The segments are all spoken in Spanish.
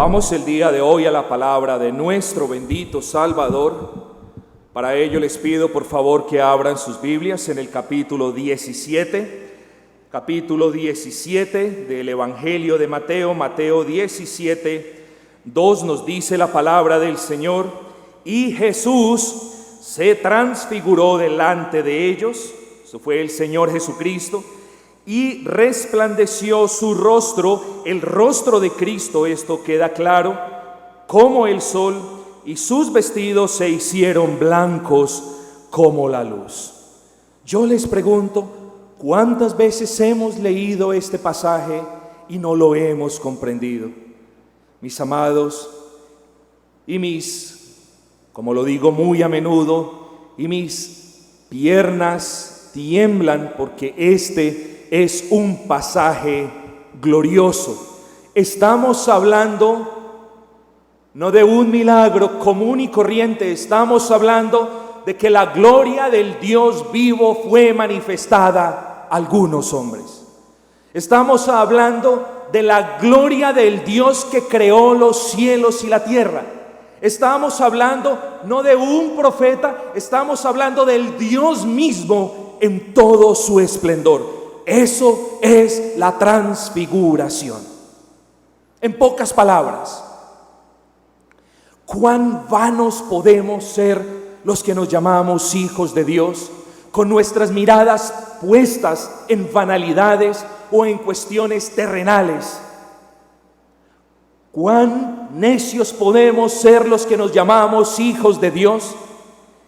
Vamos el día de hoy a la palabra de nuestro bendito Salvador. Para ello les pido por favor que abran sus Biblias en el capítulo 17 del Evangelio de Mateo. Mateo 17, 2 nos dice la palabra del Señor: y Jesús se transfiguró delante de ellos, eso fue el Señor Jesucristo, y resplandeció su rostro, el rostro de Cristo, esto queda claro, como el sol, y sus vestidos se hicieron blancos como la luz. Yo les pregunto, ¿cuántas veces hemos leído este pasaje y no lo hemos comprendido? Mis amados, como lo digo muy a menudo, y mis piernas tiemblan porque este es un pasaje glorioso. Estamos hablando no de un milagro común y corriente, estamos hablando de que la gloria del Dios vivo fue manifestada a algunos hombres. Estamos hablando de la gloria del Dios que creó los cielos y la tierra. Estamos hablando no de un profeta, estamos hablando del Dios mismo en todo su esplendor. Eso es la transfiguración. En pocas palabras, ¿cuán vanos podemos ser los que nos llamamos hijos de Dios, con nuestras miradas puestas en banalidades o en cuestiones terrenales? ¿Cuán necios podemos ser los que nos llamamos hijos de Dios,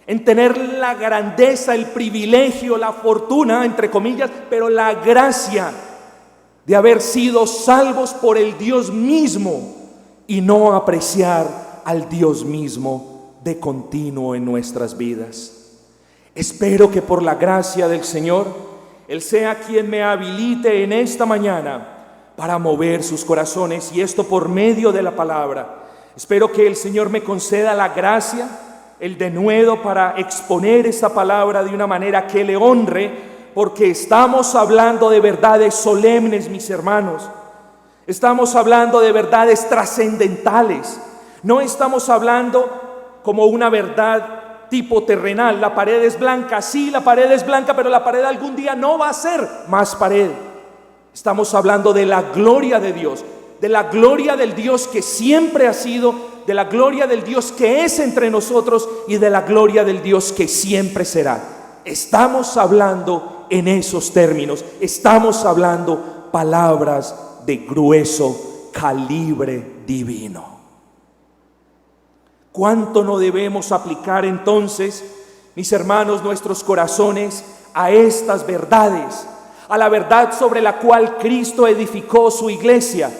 en tener la grandeza, el privilegio, la fortuna, entre comillas, pero la gracia de haber sido salvos por el Dios mismo y no apreciar al Dios mismo de continuo en nuestras vidas? Espero que por la gracia del Señor, Él sea quien me habilite en esta mañana para mover sus corazones, y esto por medio de la palabra. Espero que el Señor me conceda la gracia, el denuedo para exponer esta palabra de una manera que le honre, porque estamos hablando de verdades solemnes, mis hermanos. Estamos hablando de verdades trascendentales. No estamos hablando como una verdad tipo terrenal. La pared es blanca, sí, la pared es blanca, pero la pared algún día no va a ser más pared. Estamos hablando de la gloria de Dios, de la gloria del Dios que siempre ha sido, de la gloria del Dios que es entre nosotros y de la gloria del Dios que siempre será. Estamos hablando en esos términos, estamos hablando palabras de grueso calibre divino. ¿Cuánto no debemos aplicar entonces, mis hermanos, nuestros corazones a estas verdades, a la verdad sobre la cual Cristo edificó su iglesia?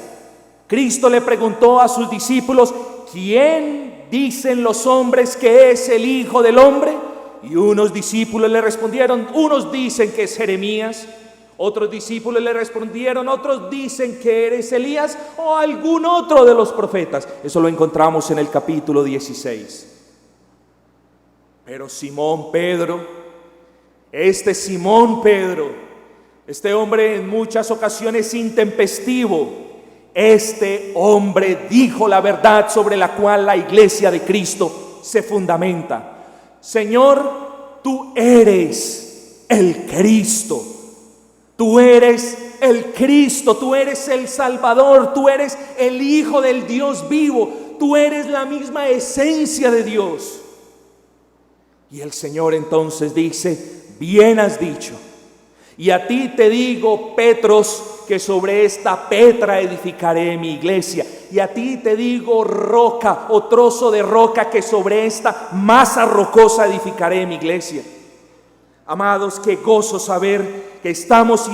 Cristo le preguntó a sus discípulos: ¿quién dicen los hombres que es el Hijo del Hombre? Y unos discípulos le respondieron: unos dicen que es Jeremías. Otros discípulos le respondieron: otros dicen que eres Elías o algún otro de los profetas. Eso lo encontramos en el capítulo 16. Pero Simón Pedro, este hombre en muchas ocasiones intempestivo, este hombre dijo la verdad sobre la cual la iglesia de Cristo se fundamenta. Señor, tú eres el Cristo. Tú eres el Cristo, tú eres el Salvador, tú eres el Hijo del Dios vivo, tú eres la misma esencia de Dios. Y el Señor entonces dice: bien has dicho. Y a ti te digo, Petros, que sobre esta Petra edificaré mi iglesia. Y a ti te digo, roca o trozo de roca, que sobre esta masa rocosa edificaré mi iglesia. Amados, qué gozo saber que estamos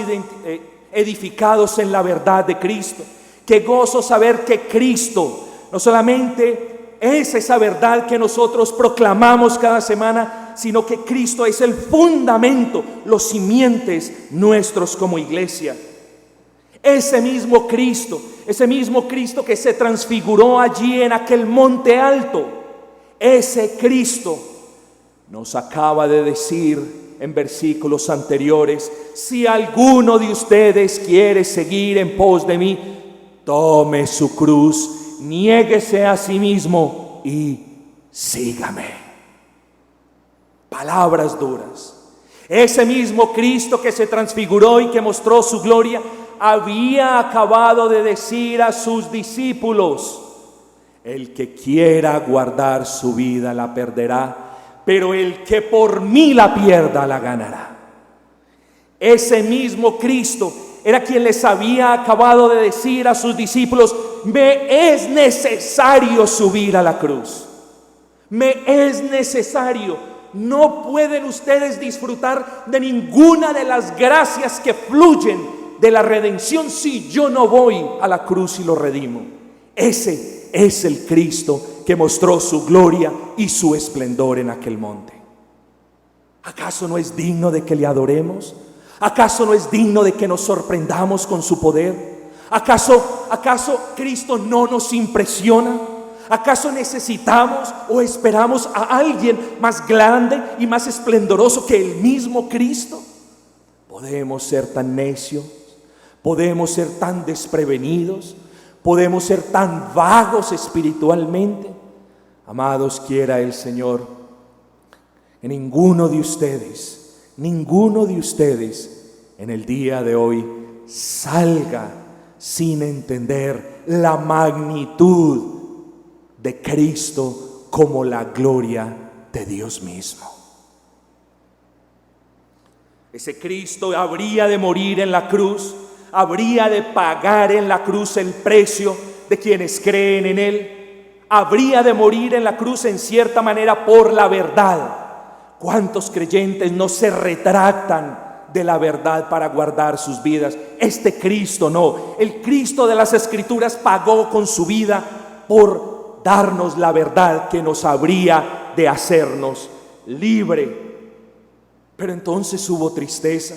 edificados en la verdad de Cristo. Qué gozo saber que Cristo no solamente es esa verdad que nosotros proclamamos cada semana, sino que Cristo es el fundamento, los simientes nuestros como iglesia. Ese mismo Cristo que se transfiguró allí en aquel monte alto, ese Cristo nos acaba de decir en versículos anteriores: si alguno de ustedes quiere seguir en pos de mí, tome su cruz niéguese a sí mismo y sígame. Palabras duras. Ese mismo Cristo que se transfiguró y que mostró su gloria, había acabado de decir a sus discípulos: el que quiera guardar su vida la perderá, pero el que por mí la pierda la ganará. Ese mismo Cristo era quien les había acabado de decir a sus discípulos: me es necesario subir a la cruz. Me es necesario. No pueden ustedes disfrutar de ninguna de las gracias que fluyen de la redención si yo no voy a la cruz y lo redimo. Ese es el Cristo que mostró su gloria y su esplendor en aquel monte. ¿Acaso no es digno de que le adoremos? ¿Acaso no es digno de que nos sorprendamos con su poder? ¿Acaso Cristo no nos impresiona? ¿Acaso necesitamos o esperamos a alguien más grande y más esplendoroso que el mismo Cristo? Podemos ser tan necios, podemos ser tan desprevenidos, podemos ser tan vagos espiritualmente. Amados, quiera el Señor que ninguno de ustedes en el día de hoy salga sin entender la magnitud de Cristo como la gloria de Dios mismo. Ese Cristo habría de morir en la cruz, habría de pagar en la cruz el precio de quienes creen en Él, habría de morir en la cruz en cierta manera por la verdad. ¿Cuántos creyentes no se retractan de la verdad para guardar sus vidas? Este Cristo no. El Cristo de las Escrituras pagó con su vida por darnos la verdad que nos habría de hacernos libre. Pero entonces hubo tristeza.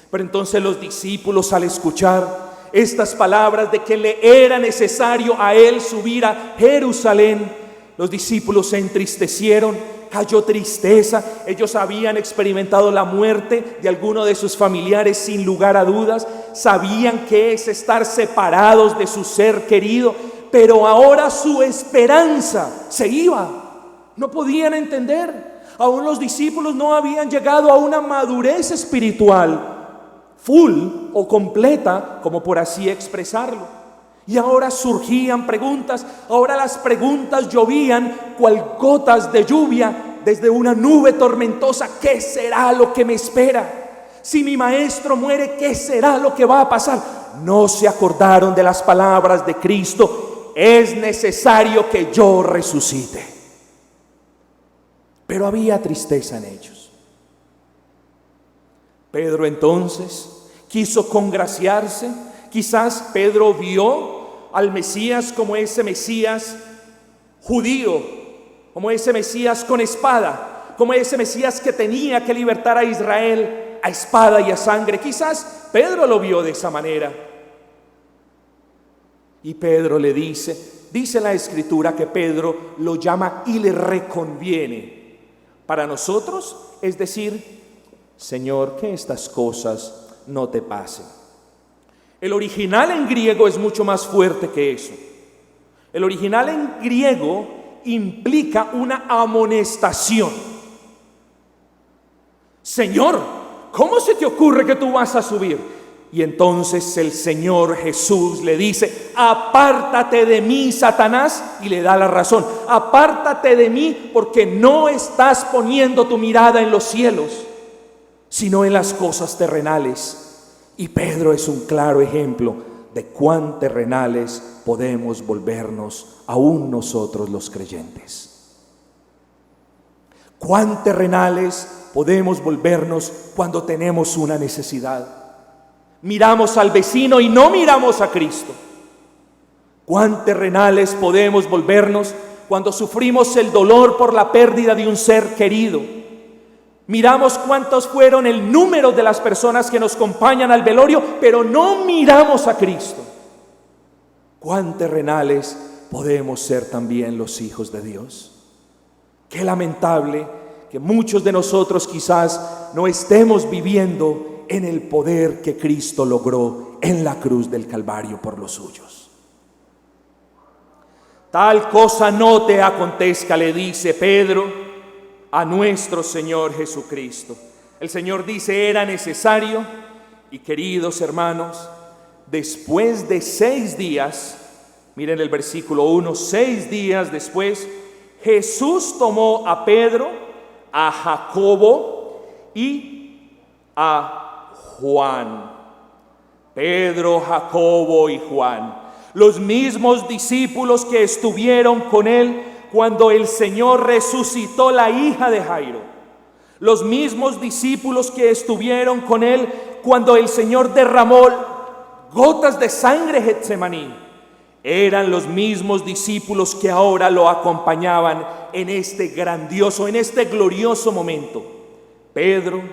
Pero entonces los discípulos, al escuchar estas palabras de que le era necesario a él subir a Jerusalén, los discípulos se entristecieron. Cayó tristeza. Ellos habían experimentado la muerte de alguno de sus familiares sin lugar a dudas. Sabían que es estar separados de su ser querido, pero ahora su esperanza se iba. No podían entender. Aún los discípulos no habían llegado a una madurez espiritual full o completa, como por así expresarlo. Y ahora surgían preguntas. Ahora las preguntas llovían cual gotas de lluvia desde una nube tormentosa. ¿Qué será lo que me espera? Si mi maestro muere, ¿qué será lo que va a pasar? No se acordaron de las palabras de Cristo: es necesario que yo resucite. Pero había tristeza en ellos. Pedro entonces quiso congraciarse. Quizás Pedro vio al Mesías como ese Mesías judío, como ese Mesías con espada, como ese Mesías que tenía que libertar a Israel a espada y a sangre. Quizás Pedro lo vio de esa manera. Y Pedro le dice la Escritura que Pedro lo llama y le reconviene. Para nosotros es decir: Señor, que estas cosas no te pasen. El original en griego es mucho más fuerte que eso. El original en griego implica una amonestación. Señor, ¿cómo se te ocurre que tú vas a subir? Y entonces el Señor Jesús le dice: apártate de mí, Satanás, y le da la razón. Apártate de mí porque no estás poniendo tu mirada en los cielos, sino en las cosas terrenales. Y Pedro es un claro ejemplo de cuán terrenales podemos volvernos aún nosotros los creyentes. Cuán terrenales podemos volvernos cuando tenemos una necesidad. Miramos al vecino y no miramos a Cristo. Cuán terrenales podemos volvernos cuando sufrimos el dolor por la pérdida de un ser querido. Miramos cuántos fueron el número de las personas que nos acompañan al velorio, pero no miramos a Cristo. Cuán terrenales podemos ser también los hijos de Dios. Qué lamentable que muchos de nosotros quizás no estemos viviendo en el poder que Cristo logró en la cruz del Calvario por los suyos. Tal cosa no te acontezca, le dice Pedro a nuestro Señor Jesucristo. El Señor dice, era necesario, y queridos hermanos, después de 6 días, miren el versículo 1, 6 días después, Jesús tomó a Pedro, a Jacobo y a Juan. Pedro, Jacobo y Juan, los mismos discípulos que estuvieron con él cuando el Señor resucitó la hija de Jairo. Los mismos discípulos que estuvieron con él cuando el Señor derramó gotas de sangre en Getsemaní. Eran los mismos discípulos que ahora lo acompañaban en este grandioso, en este glorioso momento. Pedro,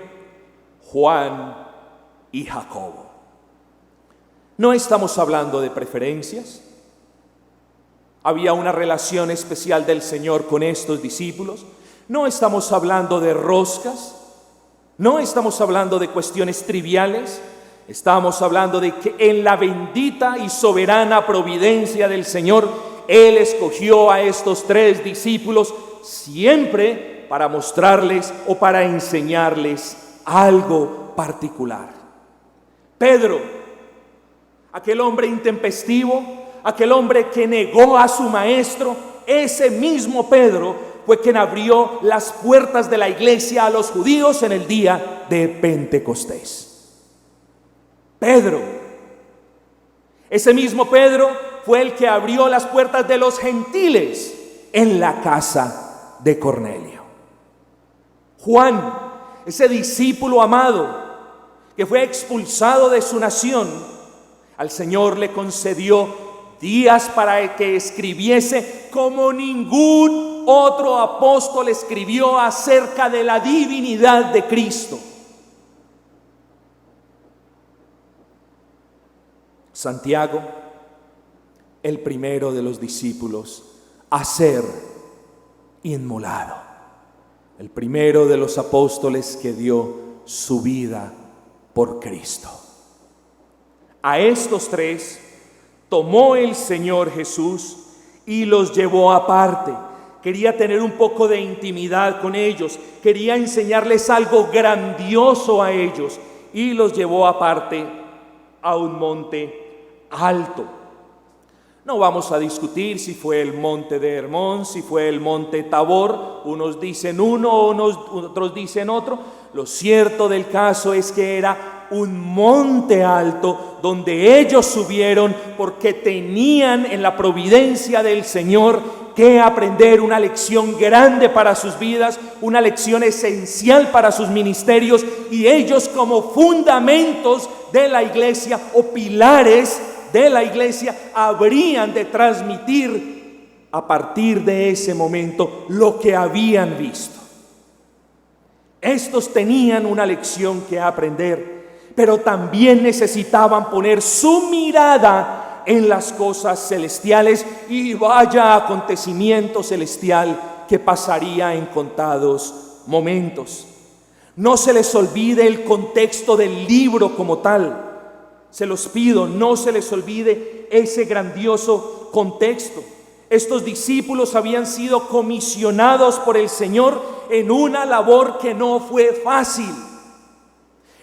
Juan y Jacobo. No estamos hablando de preferencias. Había una relación especial del Señor con estos discípulos. No estamos hablando de roscas. No estamos hablando de cuestiones triviales. Estamos hablando de que en la bendita y soberana providencia del Señor, Él escogió a estos 3 discípulos siempre para mostrarles o para enseñarles algo particular. Pedro, aquel hombre intempestivo, aquel hombre que negó a su maestro, ese mismo Pedro fue quien abrió las puertas de la iglesia a los judíos en el día de Pentecostés. Pedro, ese mismo Pedro fue el que abrió las puertas de los gentiles en la casa de Cornelio. Juan, ese discípulo amado que fue expulsado de su nación, al Señor le concedió días para que escribiese como ningún otro apóstol escribió acerca de la divinidad de Cristo. Santiago, el primero de los discípulos a ser inmolado, el primero de los apóstoles que dio su vida por Cristo. A estos 3 tomó el Señor Jesús y los llevó aparte. Quería tener un poco de intimidad con ellos, quería enseñarles algo grandioso a ellos y los llevó aparte a un monte alto. No vamos a discutir si fue el monte de Hermón, si fue el monte Tabor. Unos dicen uno, otros dicen otro. Lo cierto del caso es que era un monte alto donde ellos subieron porque tenían en la providencia del Señor que aprender una lección grande para sus vidas, una lección esencial para sus ministerios, y ellos como fundamentos de la iglesia o pilares de la iglesia habrían de transmitir a partir de ese momento lo que habían visto. Estos tenían una lección que aprender, pero también necesitaban poner su mirada en las cosas celestiales, y vaya acontecimiento celestial que pasaría en contados momentos. No se les olvide el contexto del libro como tal. Se los pido, no se les olvide ese grandioso contexto. Estos discípulos habían sido comisionados por el Señor en una labor que no fue fácil.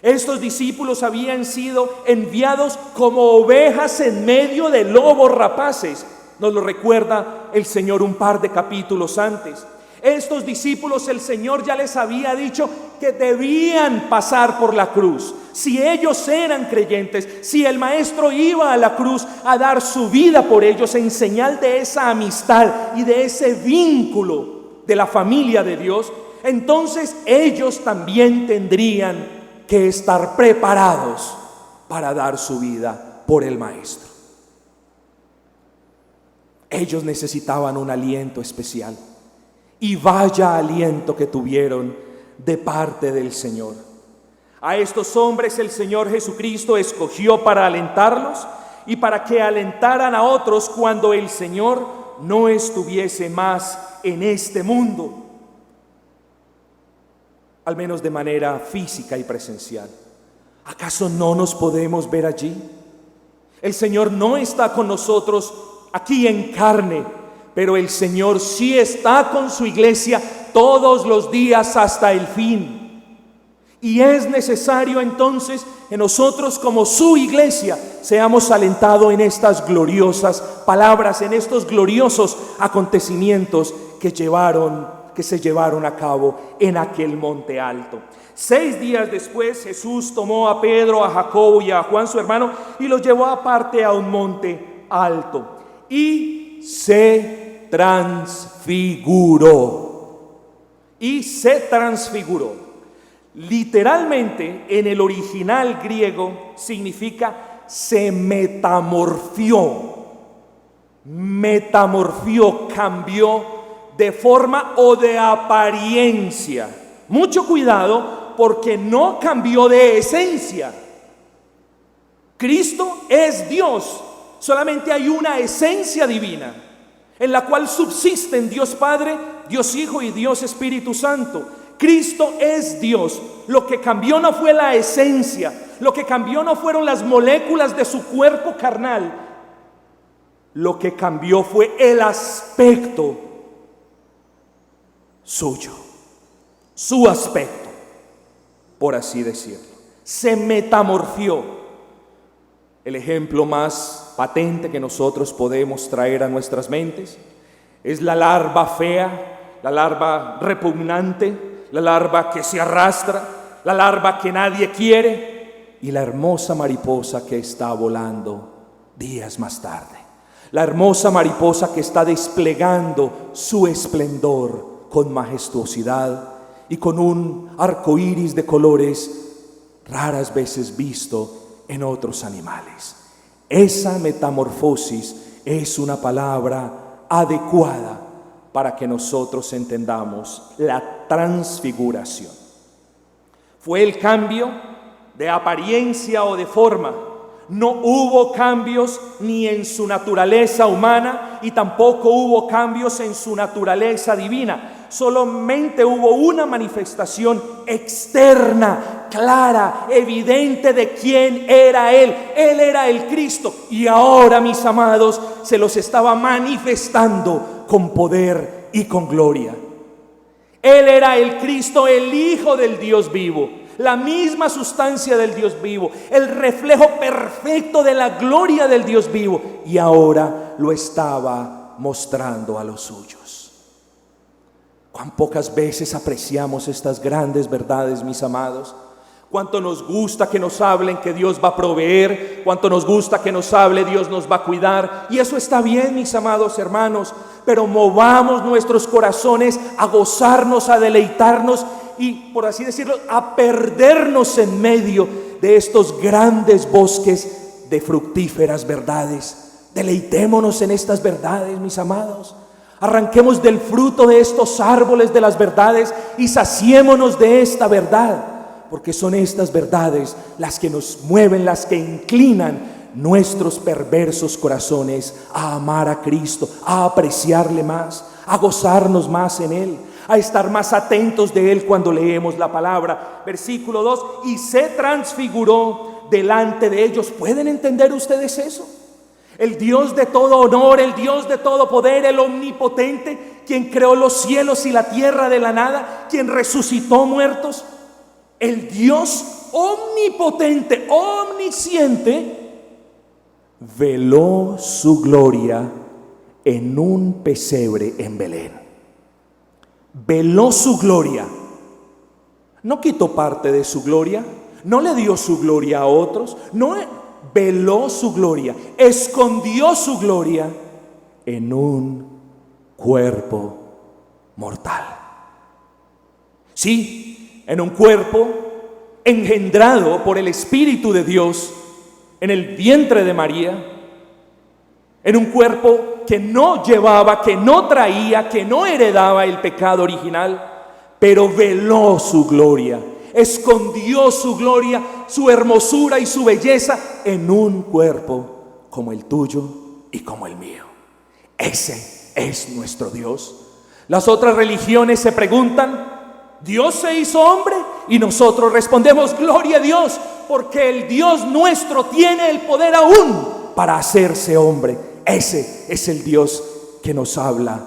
Estos discípulos habían sido enviados como ovejas en medio de lobos rapaces. Nos lo recuerda el Señor un par de capítulos antes. Estos discípulos, el Señor ya les había dicho que debían pasar por la cruz. Si ellos eran creyentes, si el Maestro iba a la cruz a dar su vida por ellos en señal de esa amistad y de ese vínculo de la familia de Dios, entonces ellos también tendrían que estar preparados para dar su vida por el Maestro. Ellos necesitaban un aliento especial, y vaya aliento que tuvieron de parte del Señor. A estos hombres el Señor Jesucristo escogió para alentarlos y para que alentaran a otros cuando el Señor no estuviese más en este mundo, al menos de manera física y presencial. ¿Acaso no nos podemos ver allí? El Señor no está con nosotros aquí en carne, pero el Señor sí está con su iglesia todos los días hasta el fin. Y es necesario entonces que nosotros como su iglesia seamos alentados en estas gloriosas palabras, en estos gloriosos acontecimientos que se llevaron a cabo en aquel monte alto. 6 días después Jesús tomó a Pedro, a Jacobo y a Juan su hermano y los llevó aparte a un monte alto y se transfiguró. Literalmente en el original griego significa se metamorfió. Metamorfió, cambió de forma o de apariencia. Mucho cuidado porque no cambió de esencia. Cristo es Dios, solamente hay una esencia divina en la cual subsisten Dios Padre, Dios Hijo y Dios Espíritu Santo. Cristo es Dios. Lo que cambió no fue la esencia, lo que cambió no fueron las moléculas de su cuerpo carnal, lo que cambió fue el aspecto suyo, su aspecto, por así decirlo. Se metamorfió. El ejemplo más patente que nosotros podemos traer a nuestras mentes es la larva fea, la larva repugnante, la larva que se arrastra, la larva que nadie quiere y la hermosa mariposa que está volando días más tarde. La hermosa mariposa que está desplegando su esplendor con majestuosidad y con un arco iris de colores raras veces visto en otros animales. Esa metamorfosis es una palabra adecuada para que nosotros entendamos la transfiguración. Fue el cambio de apariencia o de forma. No hubo cambios ni en su naturaleza humana y tampoco hubo cambios en su naturaleza divina. Solamente hubo una manifestación externa, clara, evidente de quién era Él. Él era el Cristo y ahora, mis amados, se los estaba manifestando con poder y con gloria. Él era el Cristo, el Hijo del Dios vivo, la misma sustancia del Dios vivo, el reflejo perfecto de la gloria del Dios vivo, y ahora lo estaba mostrando a los suyos. Cuán pocas veces apreciamos estas grandes verdades, mis amados. Cuánto nos gusta que nos hablen que Dios va a proveer, cuánto nos gusta que nos hable Dios nos va a cuidar, y eso está bien, mis amados hermanos, pero movamos nuestros corazones a gozarnos, a deleitarnos y, por así decirlo, a perdernos en medio de estos grandes bosques de fructíferas verdades. Deleitémonos en estas verdades, mis amados. Arranquemos del fruto de estos árboles de las verdades y saciémonos de esta verdad, porque son estas verdades las que nos mueven, las que inclinan nuestros perversos corazones a amar a Cristo, a apreciarle más, a gozarnos más en Él, a estar más atentos de Él cuando leemos la palabra. Versículo 2, y se transfiguró delante de ellos. ¿Pueden entender ustedes eso? El Dios de todo honor, el Dios de todo poder, el omnipotente, quien creó los cielos y la tierra de la nada, quien resucitó muertos, el Dios omnipotente, omnisciente, veló su gloria en un pesebre en Belén. Veló su gloria. No quitó parte de su gloria, no le dio su gloria a otros, no veló su gloria, escondió su gloria en un cuerpo mortal. Sí, en un cuerpo engendrado por el Espíritu de Dios en el vientre de María, en un cuerpo que no llevaba, que no traía, que no heredaba el pecado original, pero veló su gloria, escondió su gloria, su hermosura y su belleza en un cuerpo como el tuyo y como el mío. Ese es nuestro Dios. Las otras religiones se preguntan, ¿Dios se hizo hombre? Y nosotros respondemos, gloria a Dios, porque el Dios nuestro tiene el poder aún para hacerse hombre. Ese es el Dios que nos habla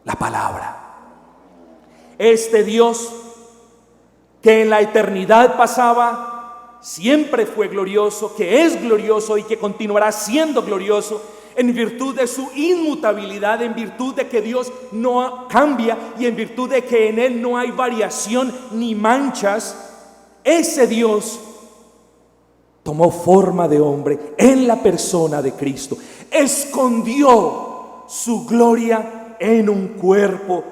la palabra. Este Dios que en la eternidad pasaba siempre fue glorioso, que es glorioso y que continuará siendo glorioso en virtud de su inmutabilidad, en virtud de que Dios no cambia y en virtud de que en Él no hay variación ni manchas. Ese Dios tomó forma de hombre en la persona de Cristo, escondió su gloria en un cuerpo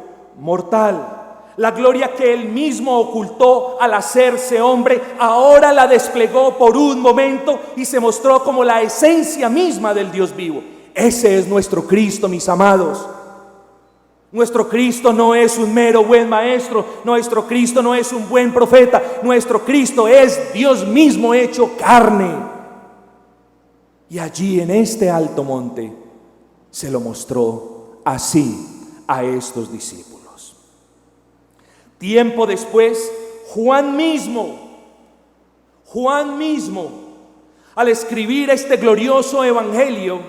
mortal. La gloria que Él mismo ocultó al hacerse hombre, ahora la desplegó por un momento y se mostró como la esencia misma del Dios vivo. Ese es nuestro Cristo, mis amados. Nuestro Cristo no es un mero buen maestro, nuestro Cristo no es un buen profeta, nuestro Cristo es Dios mismo hecho carne. Y allí en este alto monte se lo mostró así a estos discípulos. Tiempo después, Juan mismo, al escribir este glorioso evangelio,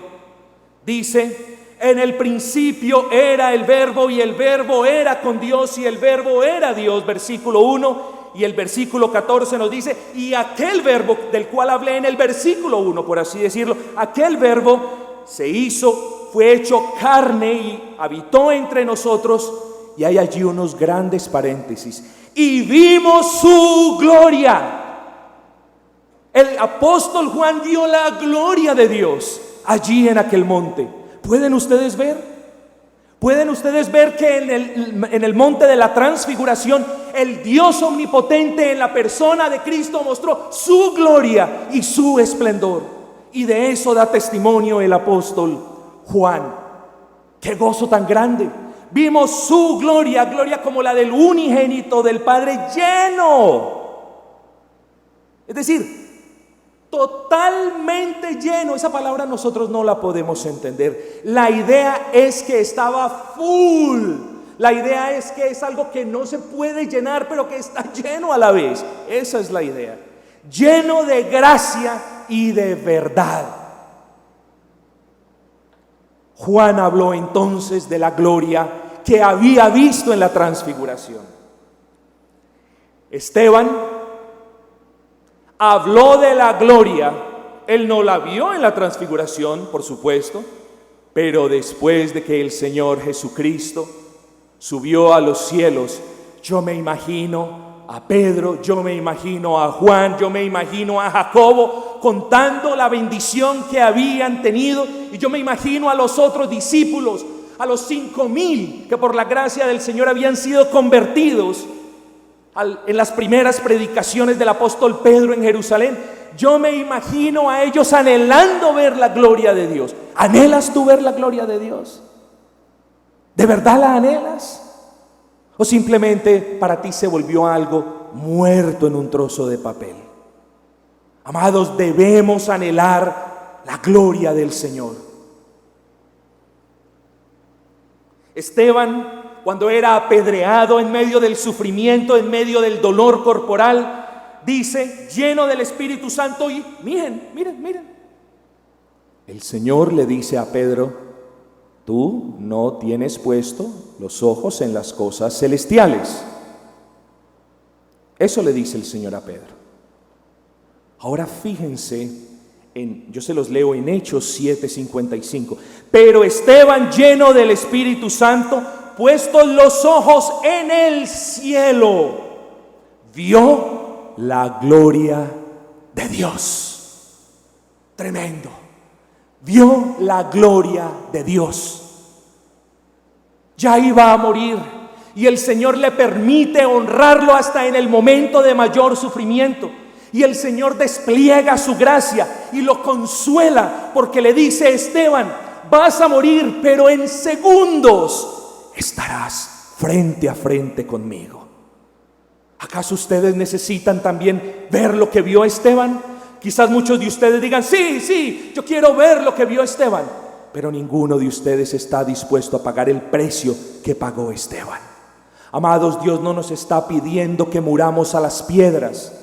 dice: en el principio era el Verbo, y el Verbo era con Dios, y el Verbo era Dios. Versículo 1, y el versículo 14 nos dice: y aquel Verbo del cual hablé en el versículo 1, por así decirlo, aquel Verbo se hizo, fue hecho carne y habitó entre nosotros. Y hay allí unos grandes paréntesis: y vimos su gloria. El apóstol Juan vio la gloria de Dios allí en aquel monte. ¿Pueden ustedes ver? ¿Pueden ustedes ver que en el monte de la transfiguración el Dios omnipotente en la persona de Cristo mostró su gloria y su esplendor? Y de eso da testimonio el apóstol Juan. ¡Qué gozo tan grande! Vimos su gloria, gloria como la del unigénito del Padre, lleno. Es decir, totalmente lleno. Esa palabra nosotros no la podemos entender. La idea es que estaba full. La idea es que es algo que no se puede llenar, pero que está lleno a la vez. Esa es la idea. Lleno de gracia y de verdad. Juan habló entonces de la gloria que había visto en la transfiguración. Esteban habló de la gloria. Él no la vio en la transfiguración, por supuesto, pero después de que el Señor Jesucristo subió a los cielos, yo me imagino a Pedro, yo me imagino a Juan, yo me imagino a Jacobo contando la bendición que habían tenido, y yo me imagino a los otros discípulos, a los 5,000 que por la gracia del Señor habían sido convertidos en las primeras predicaciones del apóstol Pedro en Jerusalén. Yo me imagino a ellos anhelando ver la gloria de Dios. ¿Anhelas tú ver la gloria de Dios? ¿De verdad la anhelas? ¿O simplemente para ti se volvió algo muerto en un trozo de papel? Amados, debemos anhelar la gloria del Señor. Esteban, cuando era apedreado en medio del sufrimiento, en medio del dolor corporal, dice, lleno del Espíritu Santo, y miren. El Señor le dice a Pedro: tú no tienes puesto los ojos en las cosas celestiales. Eso le dice el Señor a Pedro. Ahora fíjense, yo se los leo en Hechos 7:55. Pero Esteban, lleno del Espíritu Santo, puestos los ojos en el cielo, vio la gloria de Dios. Tremendo. Vio la gloria de Dios. Ya iba a morir y el Señor le permite honrarlo hasta en el momento de mayor sufrimiento. Y el Señor despliega su gracia y lo consuela, porque le dice: Esteban, vas a morir, pero en segundos estarás frente a frente conmigo. ¿Acaso ustedes necesitan también ver lo que vio Esteban? Quizás muchos de ustedes digan: sí, yo quiero ver lo que vio Esteban. Pero ninguno de ustedes está dispuesto a pagar el precio que pagó Esteban. Amados, Dios no nos está pidiendo que muramos a las piedras.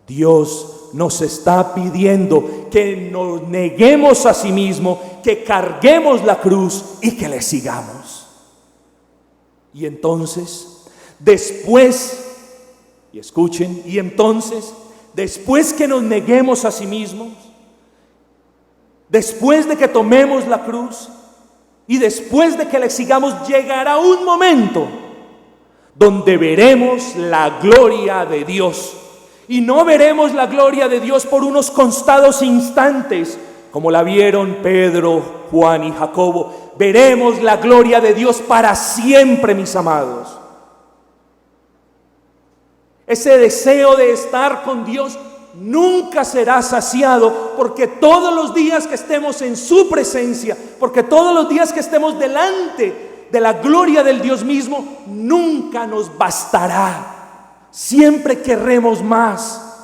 Dios nos está pidiendo que nos neguemos a sí mismo, que carguemos la cruz y que le sigamos. Y entonces, después, y escuchen, y entonces, después que nos neguemos a sí mismos, después de que tomemos la cruz y después de que le sigamos, llegará un momento donde veremos la gloria de Dios. Y no veremos la gloria de Dios por unos contados instantes, como la vieron Pedro, Juan y Jacobo. Veremos la gloria de Dios para siempre, mis amados. Ese deseo de estar con Dios nunca será saciado, porque todos los días que estemos en su presencia, porque todos los días que estemos delante de la gloria del Dios mismo, nunca nos bastará. Siempre querremos más.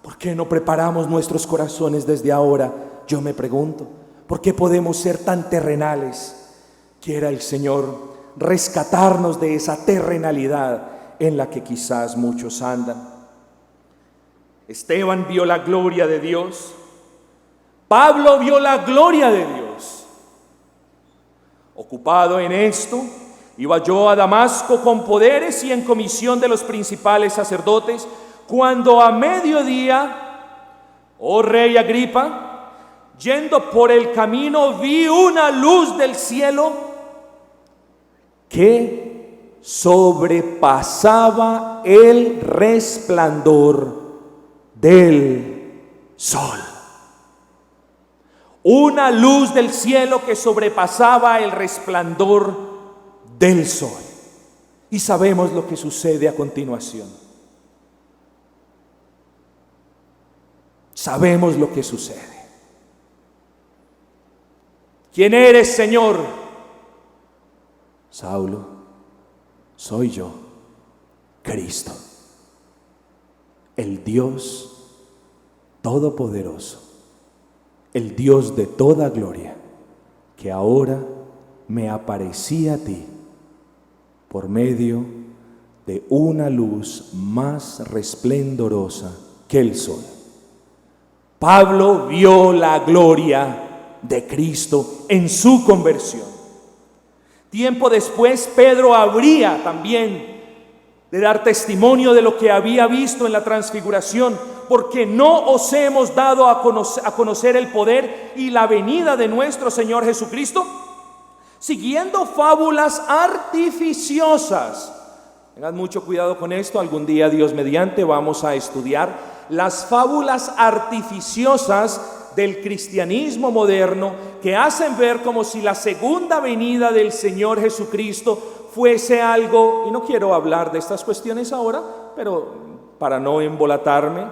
¿Por qué no preparamos nuestros corazones desde ahora? Yo me pregunto, ¿por qué podemos ser tan terrenales? Quiera el Señor rescatarnos de esa terrenalidad en la que quizás muchos andan. Esteban vio la gloria de Dios. Pablo vio la gloria de Dios. Ocupado en esto, iba yo a Damasco con poderes y en comisión de los principales sacerdotes, cuando a mediodía, oh rey Agripa, yendo por el camino, vi una luz del cielo que sobrepasaba el resplandor del sol. Una luz del cielo que sobrepasaba el resplandor del sol. Y sabemos lo que sucede a continuación. Sabemos lo que sucede. ¿Quién eres, Señor? Saulo, soy yo, Cristo, el Dios todopoderoso, el Dios de toda gloria, que ahora me aparecía a ti por medio de una luz más resplendorosa que el sol. Pablo vio la gloria de Cristo en su conversión. Tiempo después, Pedro habría también de dar testimonio de lo que había visto en la transfiguración, porque no os hemos dado a conocer el poder y la venida de nuestro Señor Jesucristo, siguiendo fábulas artificiosas. Tengan mucho cuidado con esto. Algún día, Dios mediante, vamos a estudiar las fábulas artificiosas del cristianismo moderno, que hacen ver como si la segunda venida del Señor Jesucristo fuese algo, y no quiero hablar de estas cuestiones ahora, pero para no embolatarme,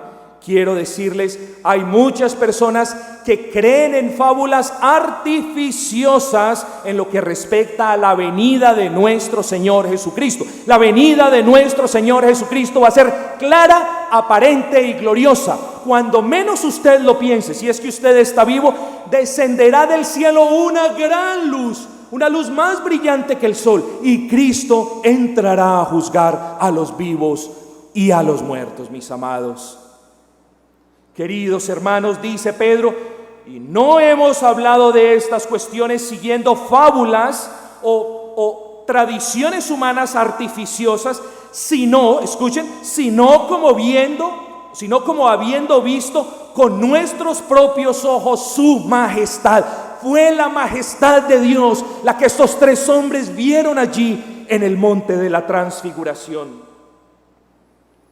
quiero decirles, hay muchas personas que creen en fábulas artificiosas en lo que respecta a la venida de nuestro Señor Jesucristo. La venida de nuestro Señor Jesucristo va a ser clara, aparente y gloriosa. Cuando menos usted lo piense, si es que usted está vivo, descenderá del cielo una gran luz, una luz más brillante que el sol, y Cristo entrará a juzgar a los vivos y a los muertos, mis amados. Queridos hermanos, dice Pedro, y no hemos hablado de estas cuestiones siguiendo fábulas o tradiciones humanas artificiosas, sino, escuchen, sino como habiendo visto con nuestros propios ojos su majestad. Fue la majestad de Dios la que estos tres hombres vieron allí en el monte de la transfiguración.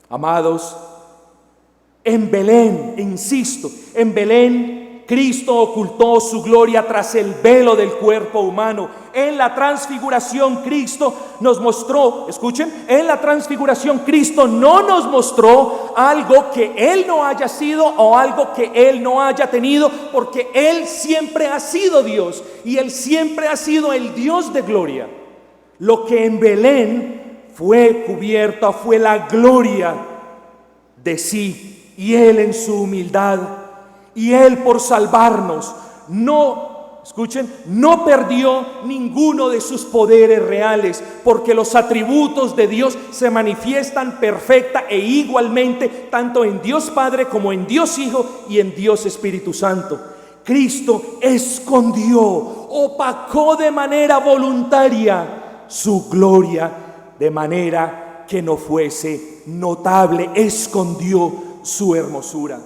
Amados, en Belén, insisto, en Belén Cristo ocultó su gloria tras el velo del cuerpo humano. En la transfiguración Cristo nos mostró, escuchen, en la transfiguración Cristo no nos mostró algo que Él no haya sido o algo que Él no haya tenido, porque Él siempre ha sido Dios y Él siempre ha sido el Dios de gloria. Lo que en Belén fue cubierto fue la gloria de sí. Y Él en su humildad, y Él por salvarnos, no escuchen, no perdió ninguno de sus poderes reales, porque los atributos de Dios se manifiestan perfecta e igualmente tanto en Dios Padre como en Dios Hijo y en Dios Espíritu Santo. Cristo escondió, opacó de manera voluntaria su gloria, de manera que no fuese notable, escondió su hermosura.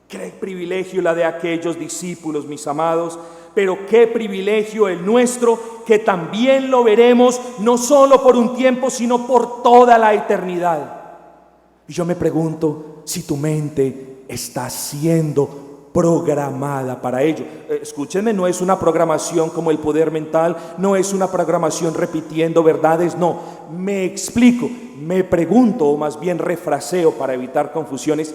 Qué privilegio la de aquellos discípulos, mis amados, pero qué privilegio el nuestro, que también lo veremos no solo por un tiempo, sino por toda la eternidad. Y yo me pregunto si tu mente está siendo programada para ello. Escúchenme, no es una programación como el poder mental, no es una programación repitiendo verdades, no. Me explico, me pregunto, o más bien refraseo para evitar confusiones.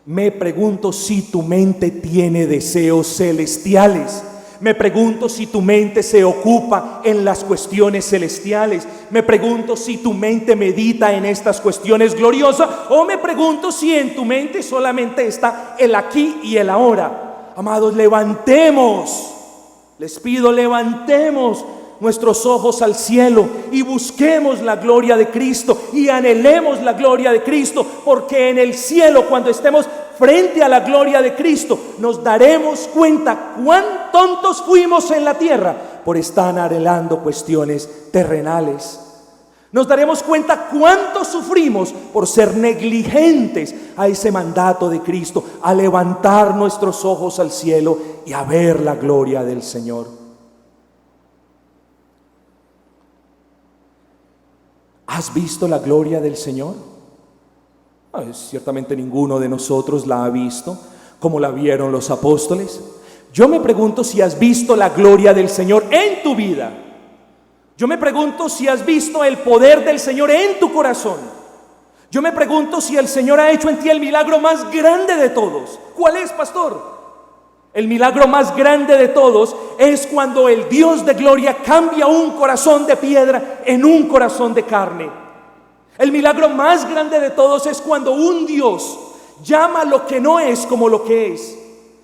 Me pregunto si tu mente tiene deseos celestiales. Me pregunto si tu mente se ocupa en las cuestiones celestiales. Me pregunto si tu mente medita en estas cuestiones gloriosas, o me pregunto si en tu mente solamente está el aquí y el ahora. Amados, levantemos, les pido, levantemos nuestros ojos al cielo y busquemos la gloria de Cristo y anhelemos la gloria de Cristo, porque en el cielo, cuando estemos frente a la gloria de Cristo, nos daremos cuenta cuán tontos fuimos en la tierra por estar anhelando cuestiones terrenales. Nos daremos cuenta cuánto sufrimos por ser negligentes a ese mandato de Cristo, a levantar nuestros ojos al cielo y a ver la gloria del Señor. ¿Has visto la gloria del Señor? Ciertamente ninguno de nosotros la ha visto como la vieron los apóstoles. Yo me pregunto si has visto la gloria del Señor en tu vida. Yo me pregunto si has visto el poder del Señor en tu corazón. Yo me pregunto si el Señor ha hecho en ti el milagro más grande de todos. ¿Cuál es, pastor? El milagro más grande de todos es cuando el Dios de gloria cambia un corazón de piedra en un corazón de carne. El milagro más grande de todos es cuando un Dios llama lo que no es como lo que es.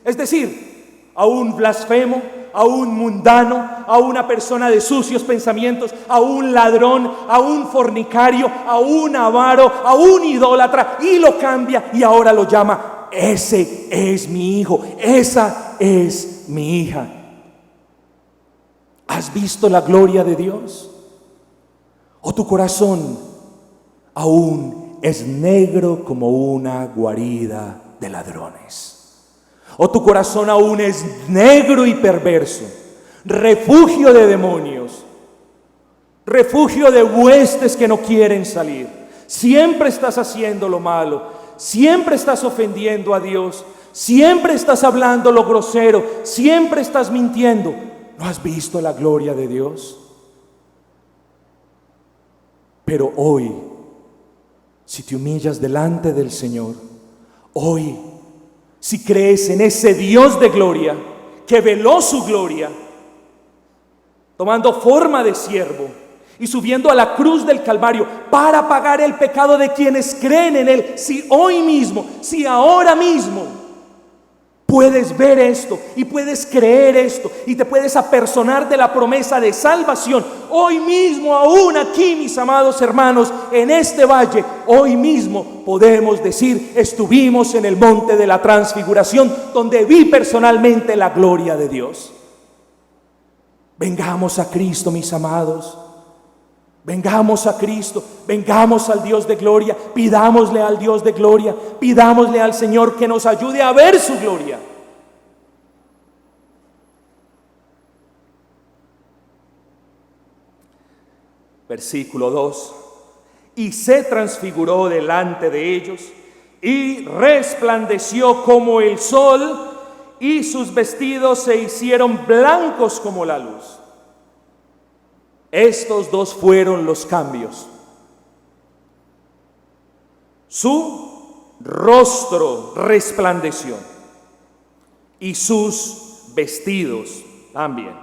Es decir, a un blasfemo, a un mundano, a una persona de sucios pensamientos, a un ladrón, a un fornicario, a un avaro, a un idólatra, y lo cambia y ahora lo llama: ese es mi hijo, esa es mi hija. ¿Has visto la gloria de Dios? ¿O tu corazón aún es negro como una guarida de ladrones? ¿O tu corazón aún es negro y perverso, refugio de demonios, refugio de huestes que no quieren salir? Siempre estás haciendo lo malo, siempre estás ofendiendo a Dios, siempre estás hablando lo grosero, siempre estás mintiendo. ¿No has visto la gloria de Dios? Pero hoy, si te humillas delante del Señor, hoy, si crees en ese Dios de gloria que veló su gloria, tomando forma de siervo y subiendo a la cruz del Calvario para pagar el pecado de quienes creen en Él, si hoy mismo, si ahora mismo puedes ver esto y puedes creer esto y te puedes apersonar de la promesa de salvación, hoy mismo, aún aquí, mis amados hermanos, en este valle, hoy mismo podemos decir: estuvimos en el monte de la transfiguración, donde vi personalmente la gloria de Dios. Vengamos a Cristo, mis amados. Vengamos a Cristo, vengamos al Dios de gloria, pidámosle al Dios de gloria, pidámosle al Señor que nos ayude a ver su gloria. Versículo 2: y se transfiguró delante de ellos y resplandeció como el sol, y sus vestidos se hicieron blancos como la luz. Estos dos fueron los cambios. Su rostro resplandeció y sus vestidos también.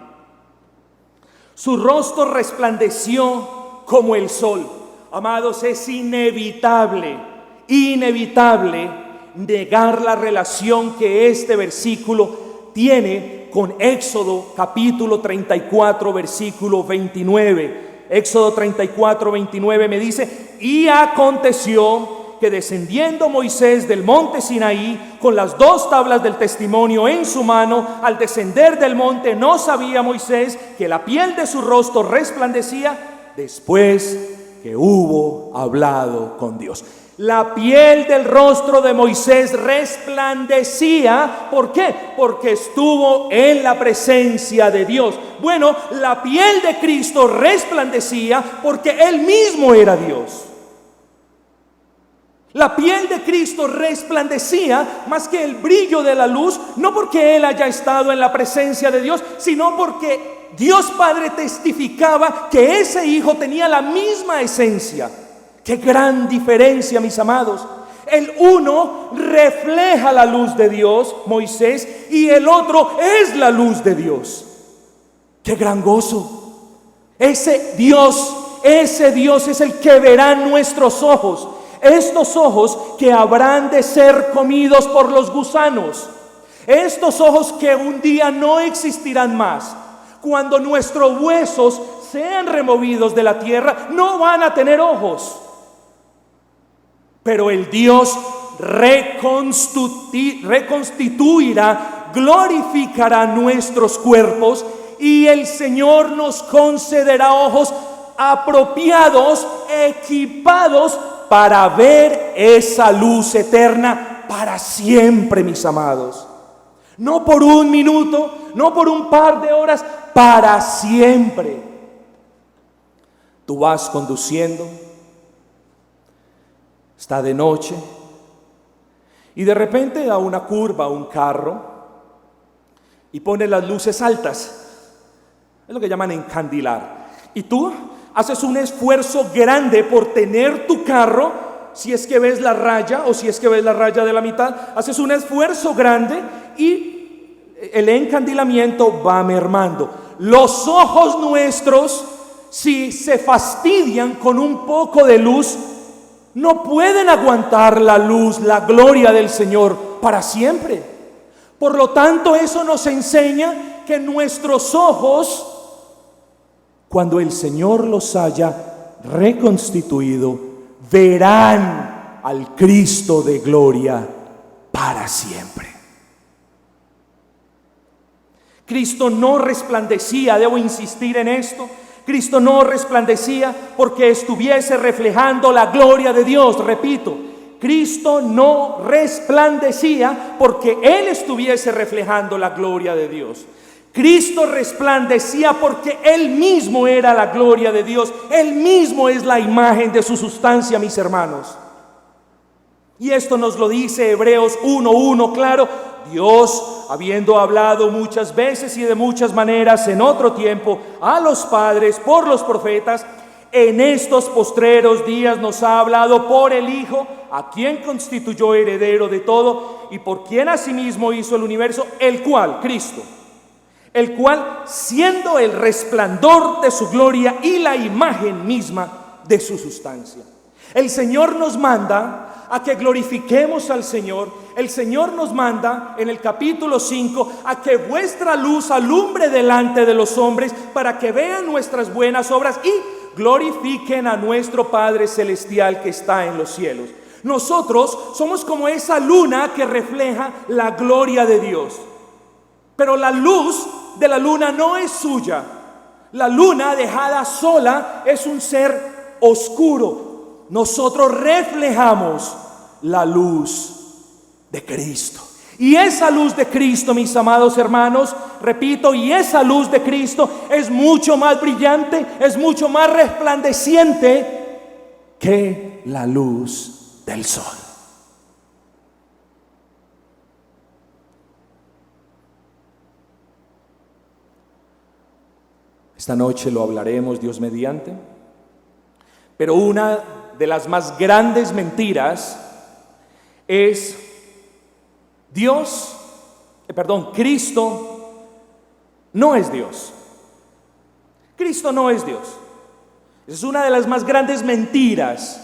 Su rostro resplandeció como el sol. Amados, es inevitable negar la relación que este versículo tiene con Éxodo capítulo 34, versículo 29. Éxodo 34, 29 me dice: y aconteció que descendiendo Moisés del monte Sinaí con las 2 tablas del testimonio en su mano, al descender del monte no sabía Moisés que la piel de su rostro resplandecía después que hubo hablado con Dios. La piel del rostro de Moisés resplandecía. ¿Por qué? Porque estuvo en la presencia de Dios. Bueno, la piel de Cristo resplandecía porque Él mismo era Dios. La piel de Cristo resplandecía más que el brillo de la luz, no porque Él haya estado en la presencia de Dios, sino porque Dios Padre testificaba que ese Hijo tenía la misma esencia. ¡Qué gran diferencia, mis amados! El uno refleja la luz de Dios, Moisés, y el otro es la luz de Dios. ¡Qué gran gozo! Ese Dios es el que verán nuestros ojos. Estos ojos que habrán de ser comidos por los gusanos. Estos ojos que un día no existirán más. Cuando nuestros huesos sean removidos de la tierra, no van a tener ojos. Pero el Dios reconstituirá, glorificará nuestros cuerpos, y el Señor nos concederá ojos apropiados, equipados para ver esa luz eterna para siempre, mis amados. No por un minuto, no por un par de horas, para siempre. Tú vas conduciendo, está de noche, y de repente da una curva un carro y pone las luces altas. Es lo que llaman encandilar. Y tú haces un esfuerzo grande por tener tu carro, si es que ves la raya o si es que ves la raya de la mitad, haces un esfuerzo grande y el encandilamiento va mermando. Los ojos nuestros, si se fastidian con un poco de luz, no pueden aguantar la luz, la gloria del Señor para siempre. Por lo tanto, eso nos enseña que nuestros ojos, cuando el Señor los haya reconstituido, verán al Cristo de gloria para siempre. Cristo no resplandecía, debo insistir en esto, Cristo no resplandecía porque estuviese reflejando la gloria de Dios. Repito, Cristo no resplandecía porque Él estuviese reflejando la gloria de Dios. Cristo resplandecía porque Él mismo era la gloria de Dios. Él mismo es la imagen de su sustancia, mis hermanos. Y esto nos lo dice Hebreos 1:1, claro. Dios, habiendo hablado muchas veces y de muchas maneras en otro tiempo a los padres por los profetas, en estos postreros días nos ha hablado por el Hijo, a quien constituyó heredero de todo y por quien asimismo hizo el universo, el cual, Cristo, el cual, siendo el resplandor de su gloria y la imagen misma de su sustancia. El Señor nos manda a que glorifiquemos al Señor. El Señor nos manda en el capítulo 5 a que vuestra luz alumbre delante de los hombres para que vean nuestras buenas obras y glorifiquen a nuestro Padre Celestial que está en los cielos. Nosotros somos como esa luna que refleja la gloria de Dios. Pero la luz de la luna no es suya. La luna dejada sola es un ser oscuro. Nosotros reflejamos la luz de Cristo. Y esa luz de Cristo, mis amados hermanos, repito, y esa luz de Cristo es mucho más brillante, es mucho más resplandeciente que la luz del sol. Esta noche lo hablaremos, Dios mediante. Pero una de las más grandes mentiras es Cristo no es Dios. Cristo no es Dios. Es una de las más grandes mentiras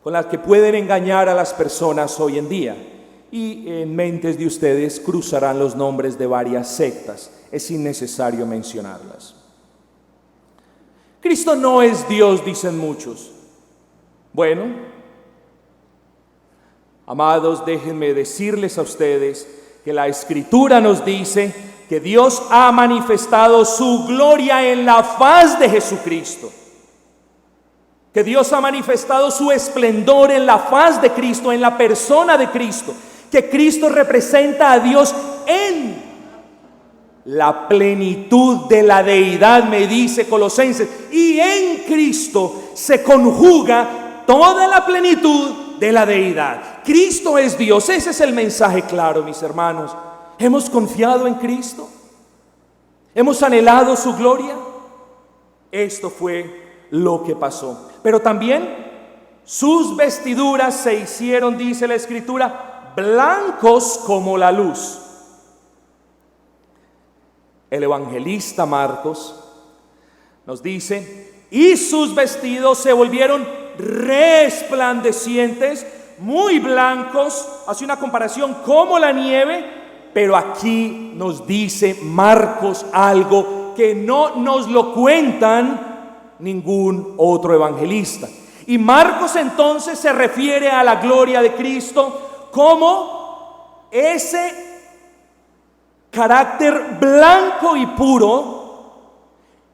con las que pueden engañar a las personas hoy en día. y en mentes de ustedes cruzarán los nombres de varias sectas. Es innecesario mencionarlas. Cristo no es Dios, dicen muchos. Bueno, amados, déjenme decirles a ustedes que la Escritura nos dice que Dios ha manifestado su gloria en la faz de Jesucristo. Que Dios ha manifestado su esplendor en la faz de Cristo, en la persona de Cristo. Que Cristo representa a Dios en la plenitud de la deidad, me dice Colosenses. Y en Cristo se conjuga toda la plenitud de la deidad. Cristo es Dios. Ese es el mensaje claro, mis hermanos. ¿Hemos confiado en Cristo? ¿Hemos anhelado su gloria? Esto fue lo que pasó. Pero también sus vestiduras se hicieron, dice la Escritura, blancos como la luz. El evangelista Marcos nos dice: y sus vestidos se volvieron resplandecientes, muy blancos. Hace una comparación como la nieve, pero aquí nos dice Marcos algo que no nos lo cuentan ningún otro evangelista. Y Marcos entonces se refiere a la gloria de Cristo como ese carácter blanco y puro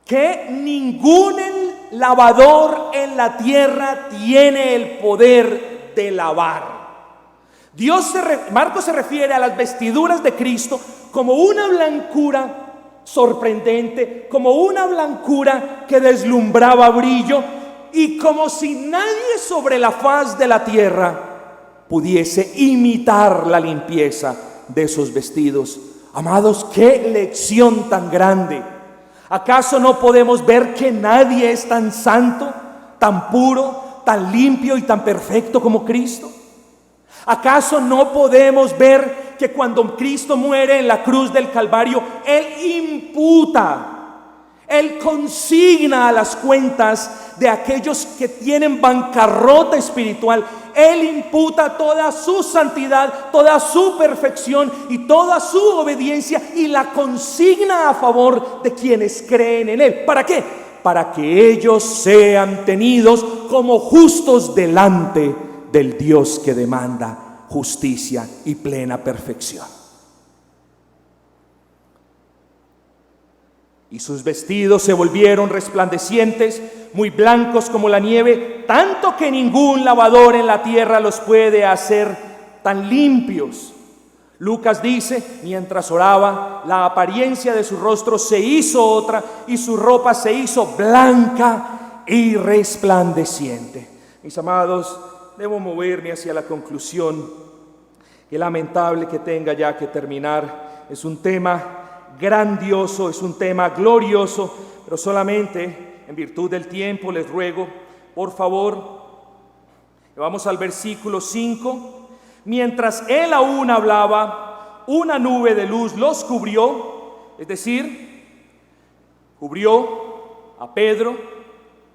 que ningún lavador en la tierra tiene el poder de lavar. Marcos se refiere a las vestiduras de Cristo como una blancura sorprendente, como una blancura que deslumbraba brillo, y como si nadie sobre la faz de la tierra pudiese imitar la limpieza de esos vestidos. Amados, qué lección tan grande. ¿Acaso no podemos ver que nadie es tan santo, tan puro, tan limpio y tan perfecto como Cristo? ¿Acaso no podemos ver que cuando Cristo muere en la cruz del Calvario, Él imputa, Él consigna a las cuentas de aquellos que tienen bancarrota espiritual? Él imputa toda su santidad, toda su perfección y toda su obediencia y la consigna a favor de quienes creen en Él. ¿Para qué? Para que ellos sean tenidos como justos delante del Dios que demanda justicia y plena perfección. Y sus vestidos se volvieron resplandecientes, muy blancos como la nieve, tanto que ningún lavador en la tierra los puede hacer tan limpios. Lucas dice: mientras oraba, la apariencia de su rostro se hizo otra y su ropa se hizo blanca y resplandeciente. Mis amados, debo moverme hacia la conclusión. Qué lamentable que tenga ya que terminar. Es un tema grandioso, es un tema glorioso, pero solamente en virtud del tiempo les ruego, por favor, vamos al versículo 5. Mientras él aún hablaba, una nube de luz los cubrió, es decir, cubrió a Pedro,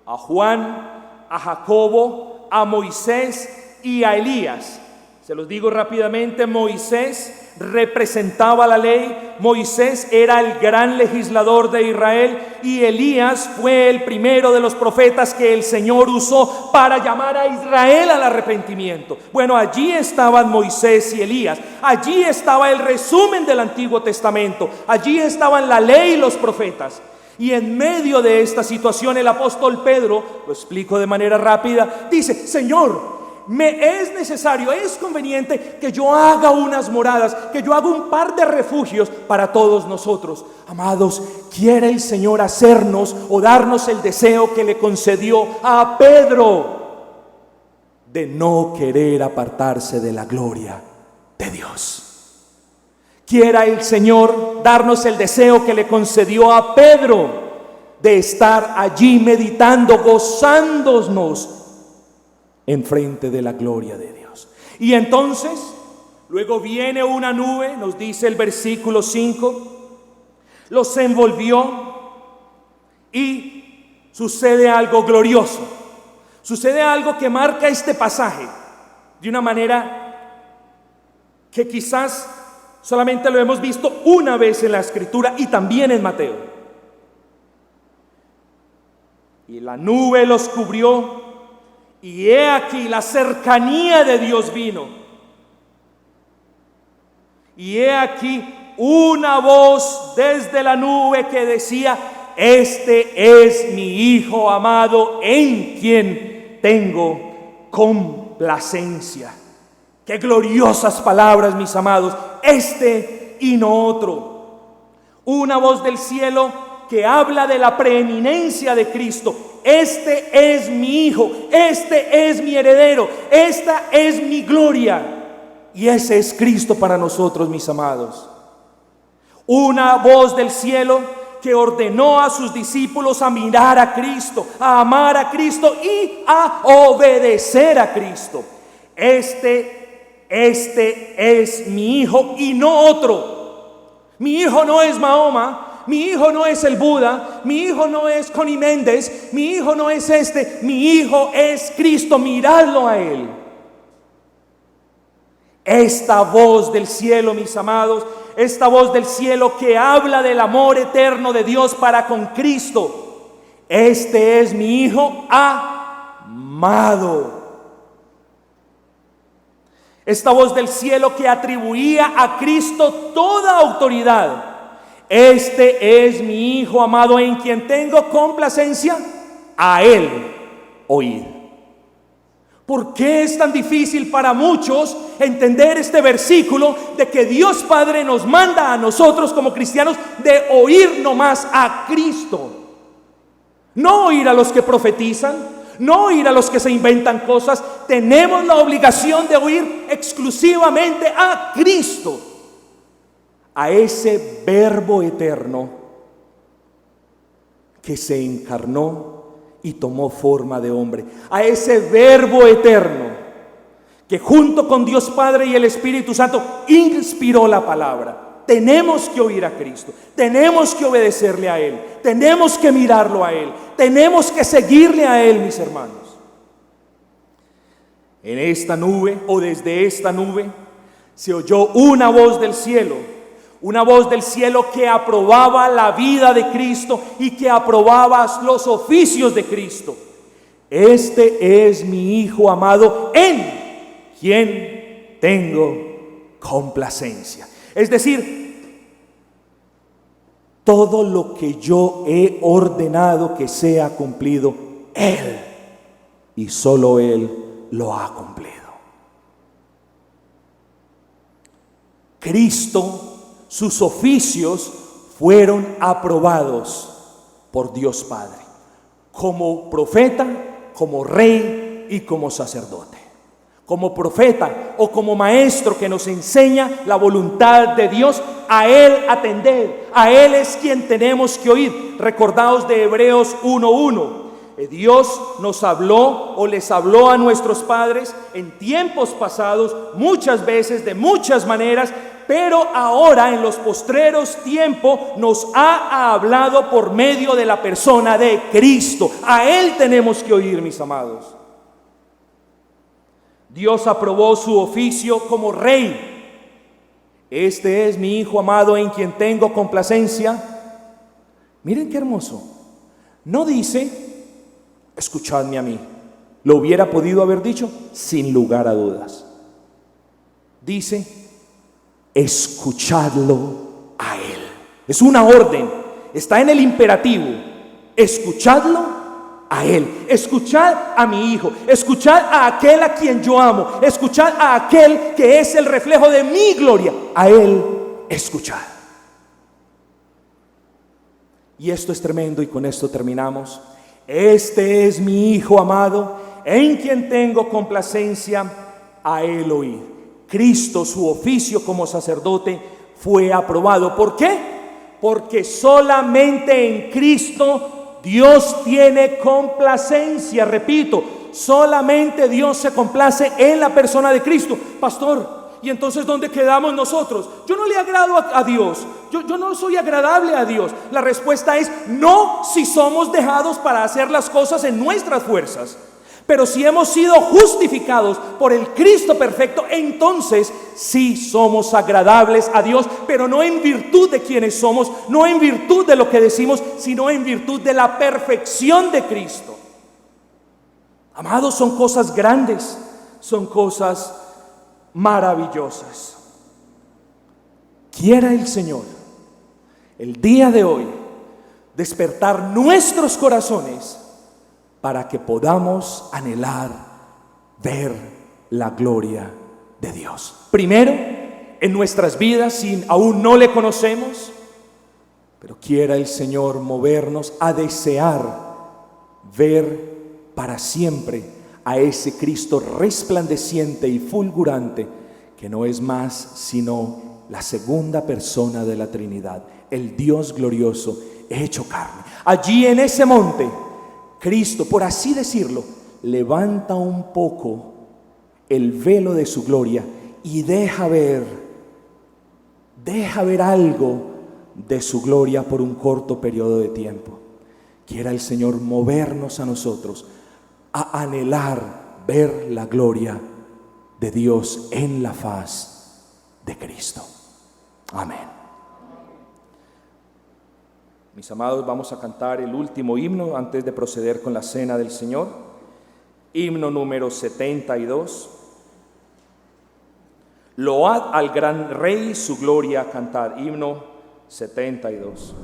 a Juan, a Jacobo, a Moisés y a Elías. Se los digo rápidamente. Moisés representaba la ley, Moisés era el gran legislador de Israel, y Elías fue el primero de los profetas que el Señor usó para llamar a Israel al arrepentimiento. Bueno, allí estaban Moisés y Elías, allí estaba el resumen del Antiguo Testamento, allí estaban la ley y los profetas. Y en medio de esta situación el apóstol Pedro, lo explico de manera rápida, dice: Señor, me es necesario, es conveniente que yo haga unas moradas, que yo haga un par de refugios para todos nosotros. Amados, quiere el Señor hacernos o darnos el deseo que le concedió a Pedro, de no querer apartarse de la gloria de Dios. Quiera el Señor darnos el deseo que le concedió a Pedro, de estar allí meditando, gozándonos enfrente de la gloria de Dios. Y entonces, luego viene una nube, nos dice el versículo 5, los envolvió y sucede algo glorioso. Sucede algo que marca este pasaje de una manera que quizás solamente lo hemos visto una vez en la Escritura y también en Mateo. Y la nube los cubrió, y he aquí la cercanía de Dios vino. Y he aquí una voz desde la nube que decía: este es mi Hijo amado, en quien tengo complacencia. Qué gloriosas palabras, mis amados. Este y no otro. Una voz del cielo que habla de la preeminencia de Cristo. Este es mi Hijo, este es mi heredero, esta es mi gloria. Y ese es Cristo para nosotros, mis amados. Una voz del cielo que ordenó a sus discípulos a mirar a Cristo, a amar a Cristo y a obedecer a Cristo. Este es mi Hijo y no otro. Mi Hijo no es Mahoma, mi Hijo no es el Buda, mi Hijo no es Connie Méndez, mi Hijo no es mi Hijo es Cristo, miradlo a Él. Esta voz del cielo, mis amados, esta voz del cielo que habla del amor eterno de Dios para con Cristo. Este es mi Hijo amado. Esta voz del cielo que atribuía a Cristo toda autoridad. Este es mi Hijo amado, en quien tengo complacencia, a Él oíd. ¿Por qué es tan difícil para muchos entender este versículo de que Dios Padre nos manda a nosotros como cristianos de oír nomás a Cristo? No oír a los que profetizan, no oír a los que se inventan cosas. Tenemos la obligación de oír exclusivamente a Cristo, a ese Verbo eterno que se encarnó y tomó forma de hombre, a ese Verbo eterno que junto con Dios Padre y el Espíritu Santo inspiró la palabra. Tenemos que oír a Cristo, tenemos que obedecerle a Él, tenemos que mirarlo a Él, tenemos que seguirle a Él, mis hermanos. En esta nube, o desde esta nube, se oyó una voz del cielo. Una voz del cielo que aprobaba la vida de Cristo y que aprobaba los oficios de Cristo. Este es mi Hijo amado, en quien tengo complacencia. Es decir, todo lo que yo he ordenado que sea cumplido, Él y solo Él lo ha cumplido. Cristo, sus oficios fueron aprobados por Dios Padre, como profeta, como rey y como sacerdote. Como profeta o como maestro que nos enseña la voluntad de Dios, a Él atender, a Él es quien tenemos que oír. Recordaos de Hebreos 1:1. Dios nos habló o les habló a nuestros padres en tiempos pasados, muchas veces, de muchas maneras, pero ahora en los postreros tiempos nos ha hablado por medio de la persona de Cristo. A Él tenemos que oír, mis amados. Dios aprobó su oficio como rey. Este es mi Hijo amado, en quien tengo complacencia. Miren qué hermoso. No dice: escuchadme a mí. Lo hubiera podido haber dicho sin lugar a dudas. Dice: escuchadlo a Él. Es una orden, está en el imperativo. Escuchadlo a Él. Escuchad a mi Hijo. Escuchad a aquel a quien yo amo. Escuchad a aquel que es el reflejo de mi gloria. A Él escuchad. Y esto es tremendo, y con esto terminamos. Este es mi Hijo amado, en quien tengo complacencia, a Él oír. Cristo, su oficio como sacerdote fue aprobado. ¿Por qué? Porque solamente en Cristo Dios tiene complacencia. Repito, solamente Dios se complace en la persona de Cristo. Pastor, ¿y entonces dónde quedamos nosotros? Yo no le agrado a Dios, yo no soy agradable a Dios. La respuesta es no, si somos dejados para hacer las cosas en nuestras fuerzas. Pero si hemos sido justificados por el Cristo perfecto, entonces sí somos agradables a Dios, pero no en virtud de quienes somos, no en virtud de lo que decimos, sino en virtud de la perfección de Cristo. Amados, son cosas grandes, son cosas maravillosas. Quiera el Señor el día de hoy despertar nuestros corazones para que podamos anhelar ver la gloria de Dios. Primero, en nuestras vidas, si aún no le conocemos, pero quiera el Señor movernos a desear ver para siempre a ese Cristo resplandeciente y fulgurante, que no es más sino la segunda persona de la Trinidad, el Dios glorioso hecho carne. Allí en ese monte, Cristo, por así decirlo, levanta un poco el velo de su gloria y deja ver algo de su gloria por un corto periodo de tiempo. Quiera el Señor movernos a nosotros a anhelar ver la gloria de Dios en la faz de Cristo. Amén. Mis amados, vamos a cantar el último himno antes de proceder con la cena del Señor. Himno número 72. Load al gran Rey, su gloria cantad. Himno 72.